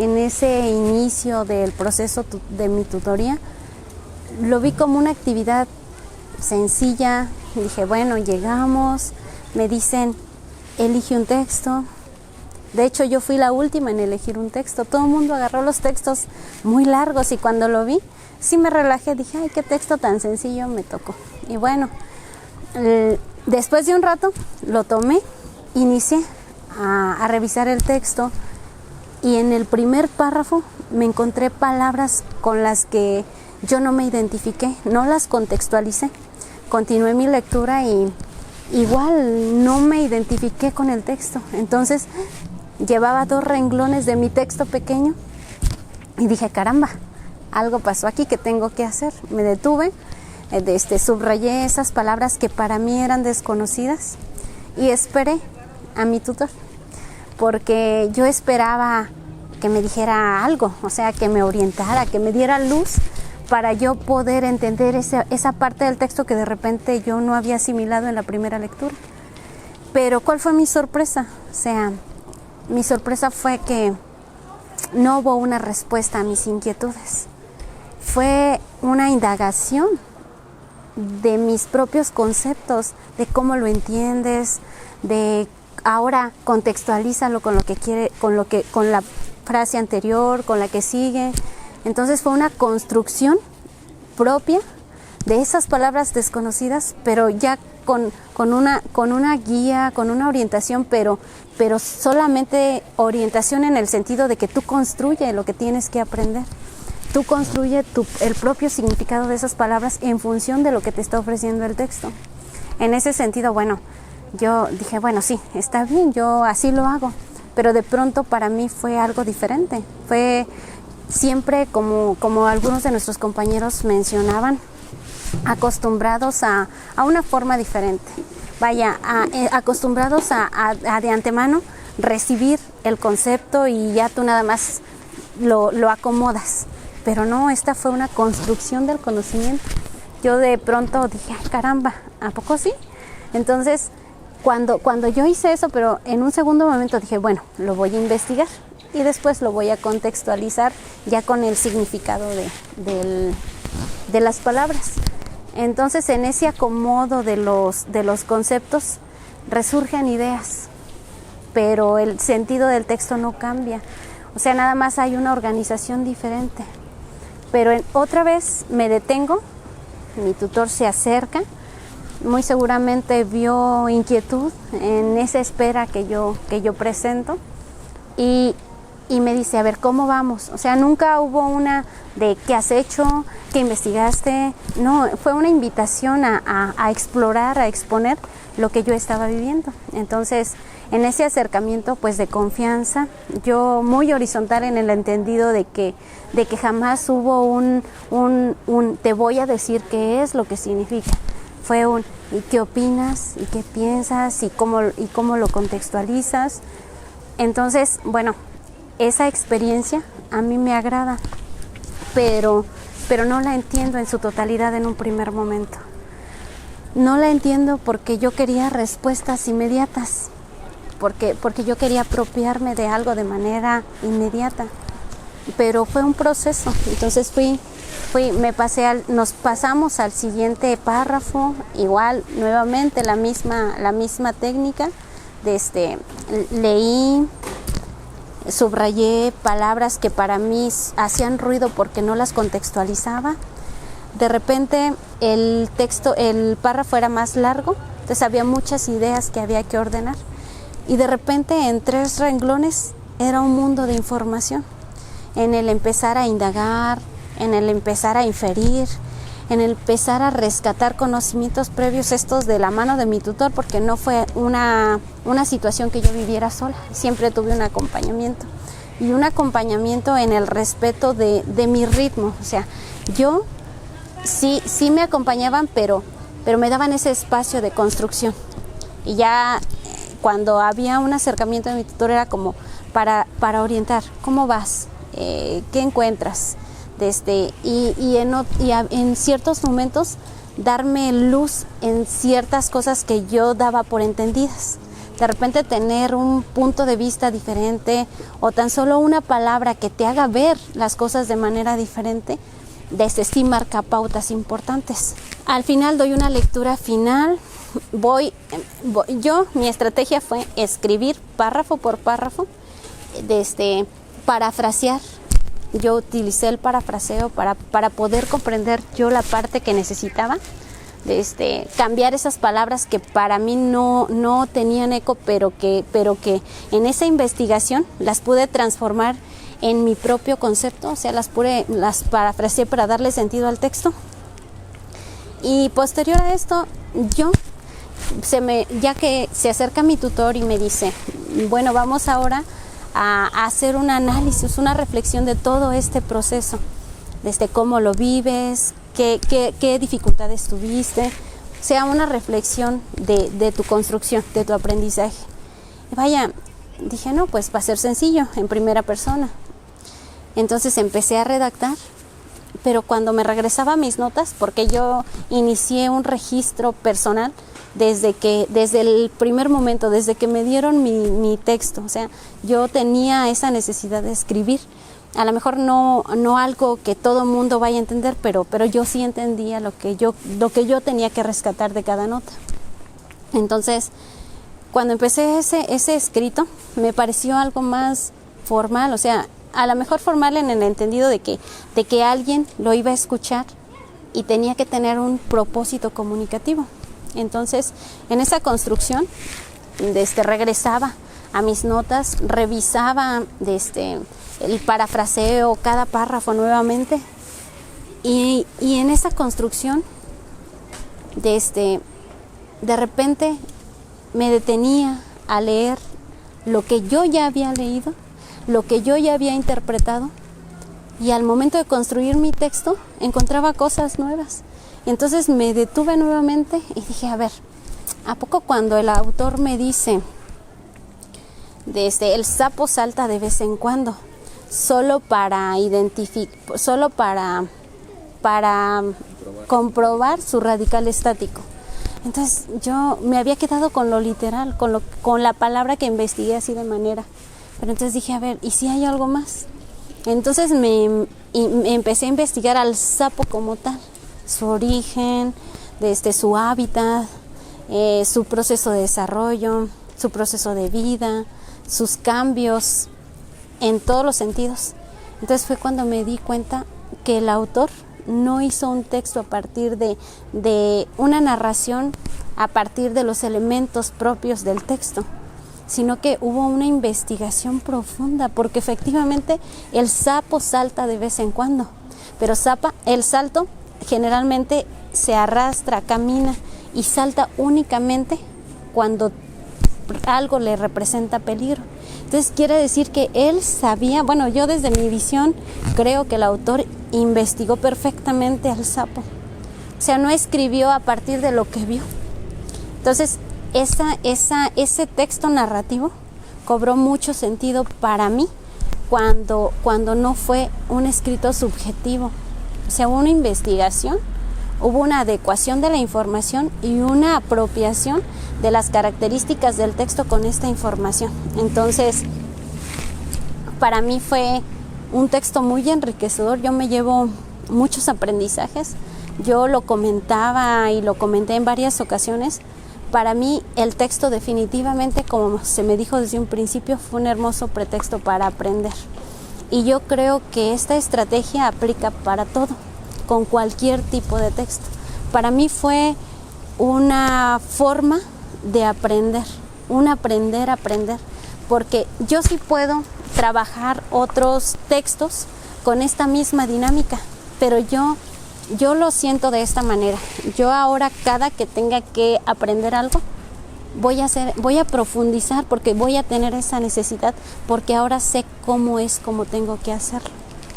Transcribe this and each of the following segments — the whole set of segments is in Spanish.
en ese inicio del proceso de mi tutoría, lo vi como una actividad sencilla. Dije, bueno, llegamos, me dicen, elige un texto. De hecho, yo fui la última en elegir un texto. Todo el mundo agarró los textos muy largos y cuando lo vi, sí me relajé. Dije, ay, qué texto tan sencillo me tocó. Y bueno, después de un rato lo tomé, inicié a revisar el texto y en el primer párrafo me encontré palabras con las que yo no me identifiqué, no las contextualicé. Continué mi lectura y igual no me identifiqué con el texto. Entonces llevaba 2 renglones de mi texto pequeño y dije, caramba, algo pasó aquí que tengo que hacer. Me detuve, subrayé esas palabras que para mí eran desconocidas y esperé a mi tutor, porque yo esperaba que me dijera algo, o sea, que me orientara, que me diera luz para yo poder entender esa parte del texto que de repente yo no había asimilado en la primera lectura. Pero ¿cuál fue mi sorpresa? O sea, mi sorpresa fue que no hubo una respuesta a mis inquietudes. Fue una indagación de mis propios conceptos, de cómo lo entiendes, de ahora contextualízalo con lo que quiere, con la frase anterior, con la que sigue. Entonces fue una construcción propia de esas palabras desconocidas, pero ya con una guía, con una orientación, pero solamente orientación en el sentido de que tú construyes lo que tienes que aprender. Tú construyes el propio significado de esas palabras en función de lo que te está ofreciendo el texto. En ese sentido, bueno, yo dije, bueno, sí, está bien, yo así lo hago, pero de pronto para mí fue algo diferente. Fue siempre, como algunos de nuestros compañeros mencionaban, acostumbrados a una forma diferente. Vaya, acostumbrados a de antemano recibir el concepto y ya tú nada más lo acomodas. Pero no, esta fue una construcción del conocimiento. Yo de pronto dije, ay, caramba, ¿a poco sí? Entonces, cuando yo hice eso, pero en un segundo momento dije, bueno, lo voy a investigar y después lo voy a contextualizar ya con el significado de las palabras. Entonces, en ese acomodo de los conceptos resurgen ideas, pero el sentido del texto no cambia. O sea, nada más hay una organización diferente. Pero otra vez me detengo, mi tutor se acerca, muy seguramente vio inquietud en esa espera que yo presento y me dice, a ver, ¿cómo vamos? O sea, nunca hubo una de qué has hecho, qué investigaste. No, fue una invitación a explorar, a exponer lo que yo estaba viviendo. Entonces, en ese acercamiento pues de confianza, yo muy horizontal en el entendido de que jamás hubo un te voy a decir qué es lo que significa. Fue ¿y qué opinas? ¿Y qué piensas? ¿Y cómo lo contextualizas? Entonces, bueno, esa experiencia a mí me agrada, pero no la entiendo en su totalidad en un primer momento. No la entiendo porque yo quería respuestas inmediatas, porque yo quería apropiarme de algo de manera inmediata, pero fue un proceso. Entonces nos pasamos al siguiente párrafo, igual nuevamente la misma técnica, leí, subrayé palabras que para mí hacían ruido porque no las contextualizaba. De repente el párrafo era más largo, entonces había muchas ideas que había que ordenar. Y de repente en 3 renglones era un mundo de información. En el empezar a indagar, en el empezar a inferir, en el empezar a rescatar conocimientos previos, estos de la mano de mi tutor, porque no fue una situación que yo viviera sola. Siempre tuve un acompañamiento. Y un acompañamiento en el respeto de mi ritmo. O sea, yo sí me acompañaban, pero me daban ese espacio de construcción. Y ya cuando había un acercamiento de mi tutor era como para orientar, ¿cómo vas? ¿Qué encuentras? Y en ciertos momentos darme luz en ciertas cosas que yo daba por entendidas. de repente tener un punto de vista diferente o tan solo una palabra que te haga ver las cosas de manera diferente, desde sí marca pautas importantes. Al final doy una lectura final, mi estrategia fue escribir párrafo por párrafo, parafrasear. Yo utilicé el parafraseo para poder comprender yo la parte que necesitaba, cambiar esas palabras que para mí no tenían eco, pero que en esa investigación las pude transformar en mi propio concepto, o sea, las parafraseé para darle sentido al texto. Y posterior a esto, ya que se acerca mi tutor y me dice, bueno, vamos ahora a hacer un análisis, una reflexión de todo este proceso, desde cómo lo vives, qué dificultades tuviste, o sea, una reflexión de tu construcción, de tu aprendizaje. Vaya, dije, no, pues va a ser sencillo, en primera persona. Entonces empecé a redactar, pero cuando me regresaba a mis notas, porque yo inicié un registro personal desde el primer momento, desde que me dieron mi texto, o sea, yo tenía esa necesidad de escribir, a lo mejor no algo que todo mundo vaya a entender, pero yo sí entendía lo que yo tenía que rescatar de cada nota. Entonces, cuando empecé ese escrito, me pareció algo más formal, o sea, a lo mejor formal en el entendido de que alguien lo iba a escuchar y tenía que tener un propósito comunicativo. Entonces, en esa construcción, regresaba a mis notas, revisaba el parafraseo, cada párrafo nuevamente, y en esa construcción, de repente me detenía a leer lo que yo ya había leído, lo que yo ya había interpretado, y al momento de construir mi texto encontraba cosas nuevas. Entonces me detuve nuevamente y dije, a ver, ¿a poco cuando el autor me dice el sapo salta de vez en cuando, solo para comprobar su radical estático? Entonces yo me había quedado con lo literal, con la palabra que investigué así de manera. Pero entonces dije, a ver, ¿y si hay algo más? Entonces me empecé a investigar al sapo como tal, su origen, su hábitat, su proceso de desarrollo, su proceso de vida, sus cambios en todos los sentidos. Entonces fue cuando me di cuenta que el autor no hizo un texto a partir de una narración, a partir de los elementos propios del texto, sino que hubo una investigación profunda, porque efectivamente el sapo salta de vez en cuando, pero el salto generalmente se arrastra, camina y salta únicamente cuando algo le representa peligro. Entonces quiere decir que él sabía, bueno, yo desde mi visión creo que el autor investigó perfectamente al sapo, o sea, no escribió a partir de lo que vio. Entonces ese texto narrativo cobró mucho sentido para mí cuando no fue un escrito subjetivo, o sea, hubo una investigación, hubo una adecuación de la información y una apropiación de las características del texto con esta información. Entonces, para mí fue un texto muy enriquecedor, yo me llevo muchos aprendizajes, yo lo comentaba y lo comenté en varias ocasiones. Para mí el texto definitivamente, como se me dijo desde un principio, fue un hermoso pretexto para aprender. Y yo creo que esta estrategia aplica para todo, con cualquier tipo de texto. Para mí fue una forma de aprender, un aprender, porque yo sí puedo trabajar otros textos con esta misma dinámica, pero yo lo siento de esta manera. Yo ahora, cada que tenga que aprender algo, voy a profundizar, porque voy a tener esa necesidad, porque ahora sé cómo tengo que hacerlo.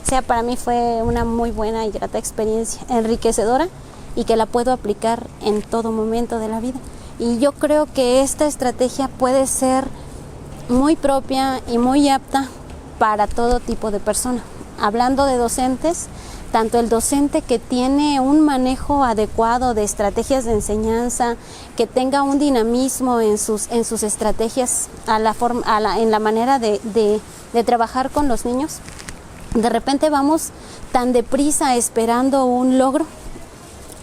O sea, para mí fue una muy buena y grata experiencia, enriquecedora, y que la puedo aplicar en todo momento de la vida. Y yo creo que esta estrategia puede ser muy propia y muy apta para todo tipo de persona. hablando de docentes, tanto el docente que tiene un manejo adecuado de estrategias de enseñanza, que tenga un dinamismo en sus estrategias en la manera de trabajar con los niños. De repente vamos tan deprisa esperando un logro,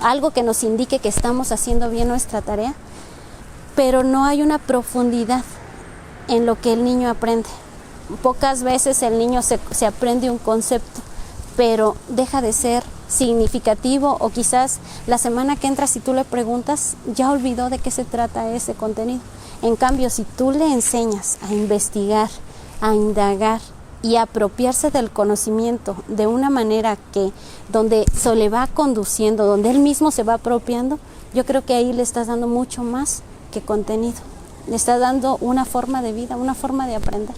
algo que nos indique que estamos haciendo bien nuestra tarea, pero no hay una profundidad en lo que el niño aprende. Pocas veces el niño se aprende un concepto, pero deja de ser significativo, o quizás la semana que entra, si tú le preguntas, ya olvidó de qué se trata ese contenido. En cambio, si tú le enseñas a investigar, a indagar y a apropiarse del conocimiento de una manera donde se le va conduciendo, donde él mismo se va apropiando, yo creo que ahí le estás dando mucho más que contenido. Le estás dando una forma de vida, una forma de aprender.